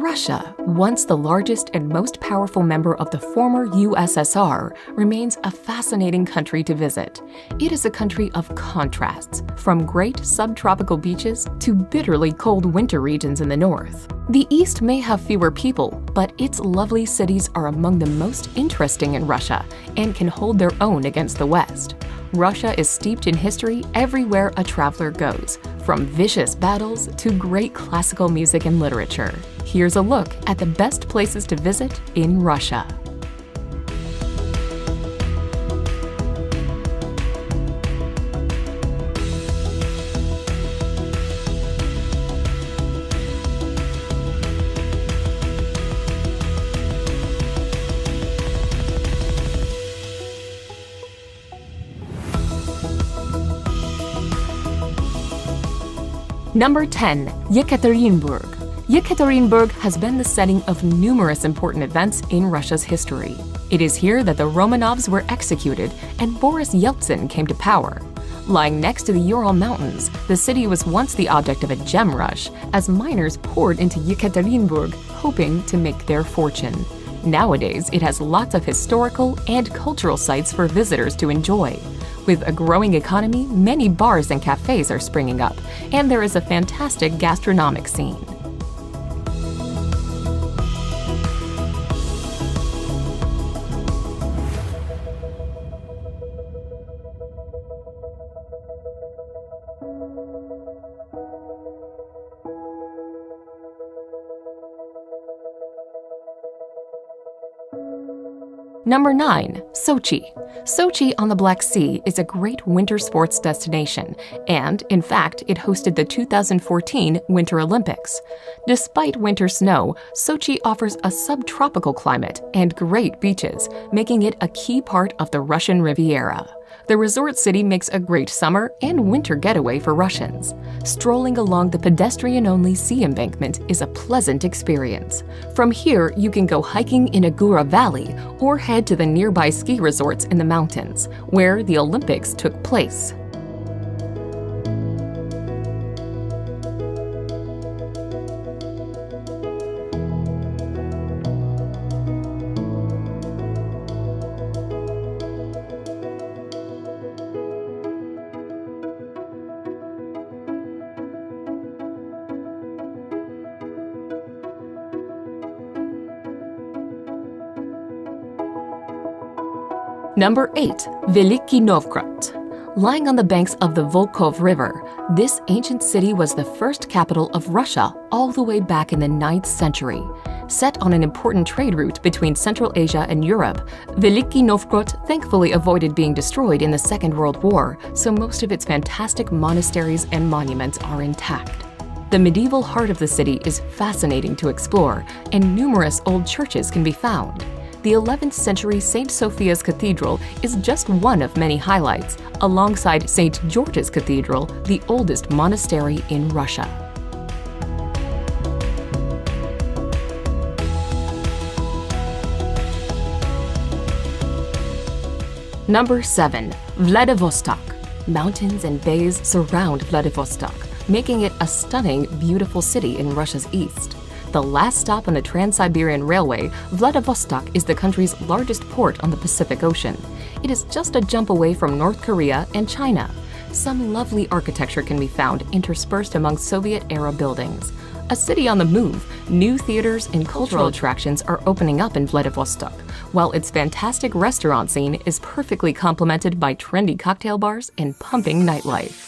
Russia, once the largest and most powerful member of the former USSR, remains a fascinating country to visit. It is a country of contrasts, from great subtropical beaches to bitterly cold winter regions in the north. The east may have fewer people, but its lovely cities are among the most interesting in Russia and can hold their own against the west. Russia is steeped in history everywhere a traveler goes, from vicious battles to great classical music and literature. Here's a look at the best places to visit in Russia. Number 10. Yekaterinburg. Yekaterinburg has been the setting of numerous important events in Russia's history. It is here that the Romanovs were executed and Boris Yeltsin came to power. Lying next to the Ural Mountains, the city was once the object of a gem rush as miners poured into Yekaterinburg hoping to make their fortune. Nowadays, it has lots of historical and cultural sites for visitors to enjoy. With a growing economy, many bars and cafes are springing up, and there is a fantastic gastronomic scene. Number 9. Sochi. Sochi on the Black Sea is a great winter sports destination, and, in fact, it hosted the 2014 Winter Olympics. Despite winter snow, Sochi offers a subtropical climate and great beaches, making it a key part of the Russian Riviera. The resort city makes a great summer and winter getaway for Russians. Strolling along the pedestrian-only sea embankment is a pleasant experience. From here, you can go hiking in Agura Valley or head to the nearby ski resorts in the mountains, where the Olympics took place. Number 8. Veliki Novgorod. Lying on the banks of the Volkhov River, this ancient city was the first capital of Russia all the way back in the 9th century. Set on an important trade route between Central Asia and Europe, Veliki Novgorod thankfully avoided being destroyed in the Second World War, so most of its fantastic monasteries and monuments are intact. The medieval heart of the city is fascinating to explore, and numerous old churches can be found. The 11th century St. Sophia's Cathedral is just one of many highlights, alongside St. George's Cathedral, the oldest monastery in Russia. Number 7. Vladivostok. Mountains and bays surround Vladivostok, making it a stunning, beautiful city in Russia's east. The last stop on the Trans-Siberian Railway, Vladivostok is the country's largest port on the Pacific Ocean. It is just a jump away from North Korea and China. Some lovely architecture can be found interspersed among Soviet-era buildings. A city on the move, new theaters and cultural attractions are opening up in Vladivostok, while its fantastic restaurant scene is perfectly complemented by trendy cocktail bars and pumping nightlife.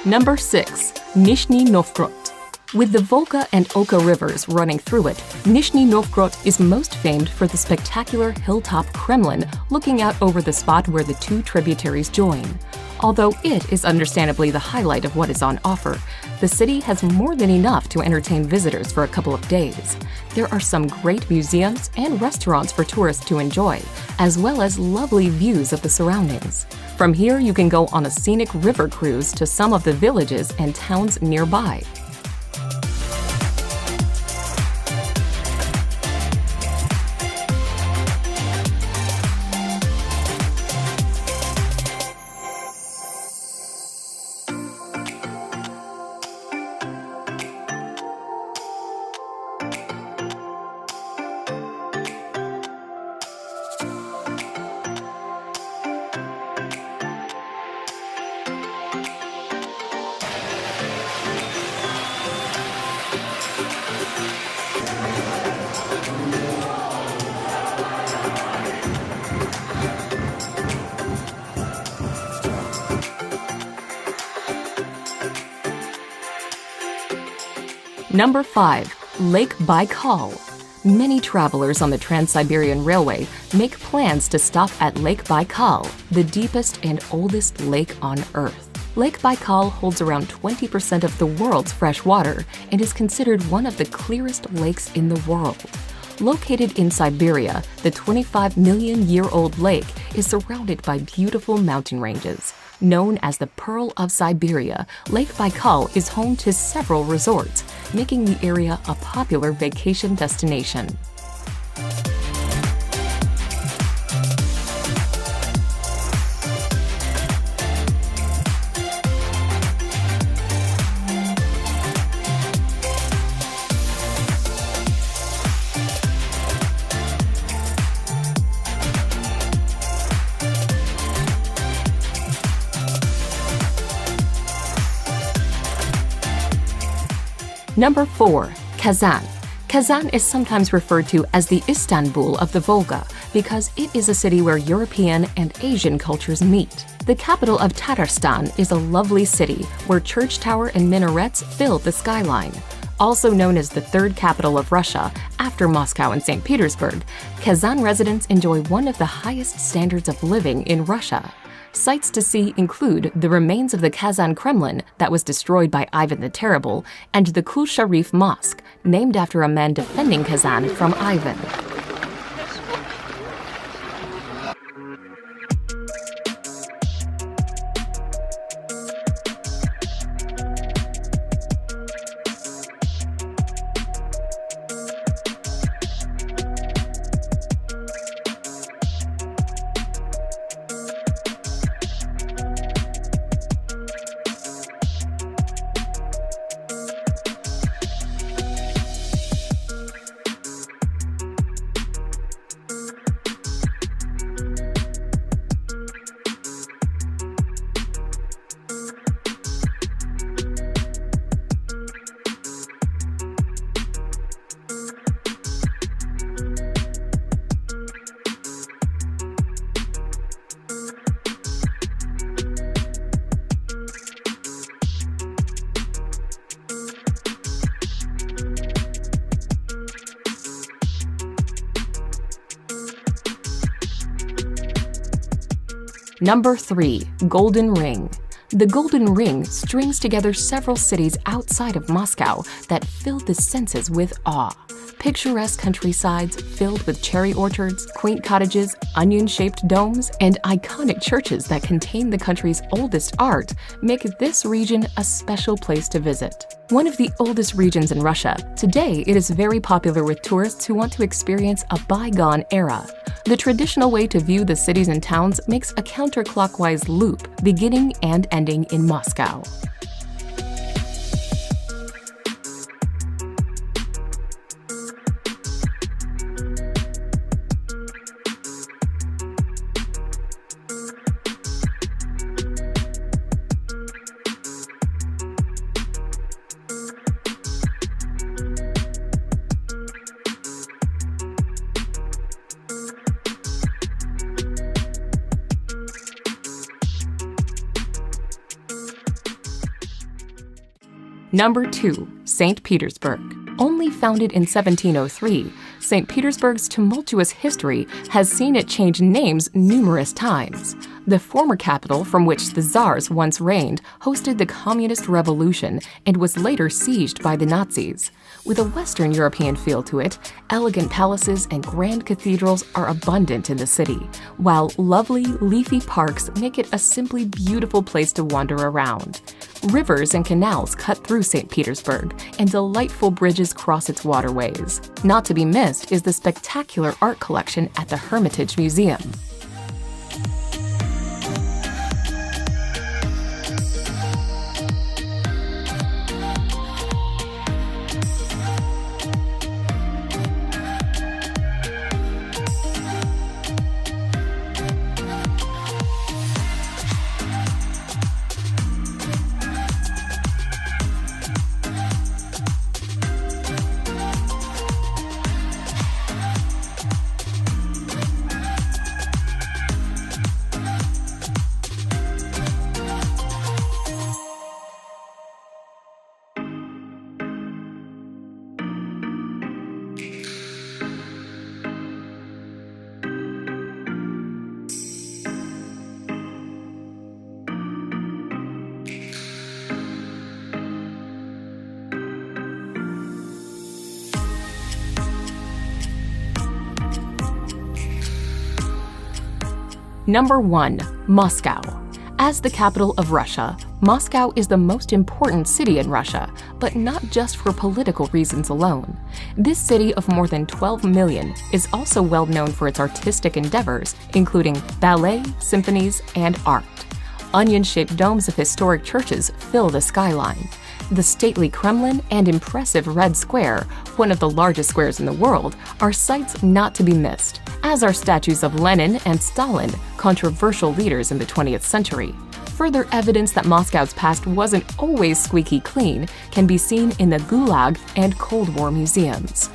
Number 6. Nizhny Novgorod. With the Volga and Oka rivers running through it, Nizhny Novgorod is most famed for the spectacular hilltop Kremlin looking out over the spot where the two tributaries join. Although it is understandably the highlight of what is on offer, the city has more than enough to entertain visitors for a couple of days. There are some great museums and restaurants for tourists to enjoy, as well as lovely views of the surroundings. From here, you can go on a scenic river cruise to some of the villages and towns nearby. Number 5. Lake Baikal. Many travelers on the Trans-Siberian Railway make plans to stop at Lake Baikal, the deepest and oldest lake on Earth. Lake Baikal holds around 20% of the world's fresh water and is considered one of the clearest lakes in the world. Located in Siberia, the 25-million-year-old lake is surrounded by beautiful mountain ranges. Known as the Pearl of Siberia, Lake Baikal is home to several resorts, making the area a popular vacation destination. Number 4. Kazan. Kazan is sometimes referred to as the Istanbul of the Volga because it is a city where European and Asian cultures meet. The capital of Tatarstan is a lovely city where church tower and minarets fill the skyline. Also known as the third capital of Russia after Moscow and St. Petersburg, Kazan residents enjoy one of the highest standards of living in Russia. Sights to see include the remains of the Kazan Kremlin that was destroyed by Ivan the Terrible and the Kul Sharif Mosque, named after a man defending Kazan from Ivan. Number 3. Golden Ring. The Golden Ring strings together several cities outside of Moscow that fill the senses with awe. Picturesque countrysides filled with cherry orchards, quaint cottages, onion-shaped domes, and iconic churches that contain the country's oldest art make this region a special place to visit. One of the oldest regions in Russia, today it is very popular with tourists who want to experience a bygone era. The traditional way to view the cities and towns makes a counterclockwise loop, beginning and ending in Moscow. Number 2. St. Petersburg. Only founded in 1703, St. Petersburg's tumultuous history has seen it change names numerous times. The former capital from which the Tsars once reigned hosted the Communist Revolution and was later sieged by the Nazis. With a Western European feel to it, elegant palaces and grand cathedrals are abundant in the city, while lovely, leafy parks make it a simply beautiful place to wander around. Rivers and canals cut through St. Petersburg, and delightful bridges cross its waterways. Not to be missed is the spectacular art collection at the Hermitage Museum. Number 1. Moscow. As the capital of Russia, Moscow is the most important city in Russia, but not just for political reasons alone. This city of more than 12 million is also well known for its artistic endeavors, including ballet, symphonies, and art. Onion-shaped domes of historic churches fill the skyline. The stately Kremlin and impressive Red Square, one of the largest squares in the world, are sights not to be missed, as are statues of Lenin and Stalin, controversial leaders in the 20th century. Further evidence that Moscow's past wasn't always squeaky clean can be seen in the Gulag and Cold War museums.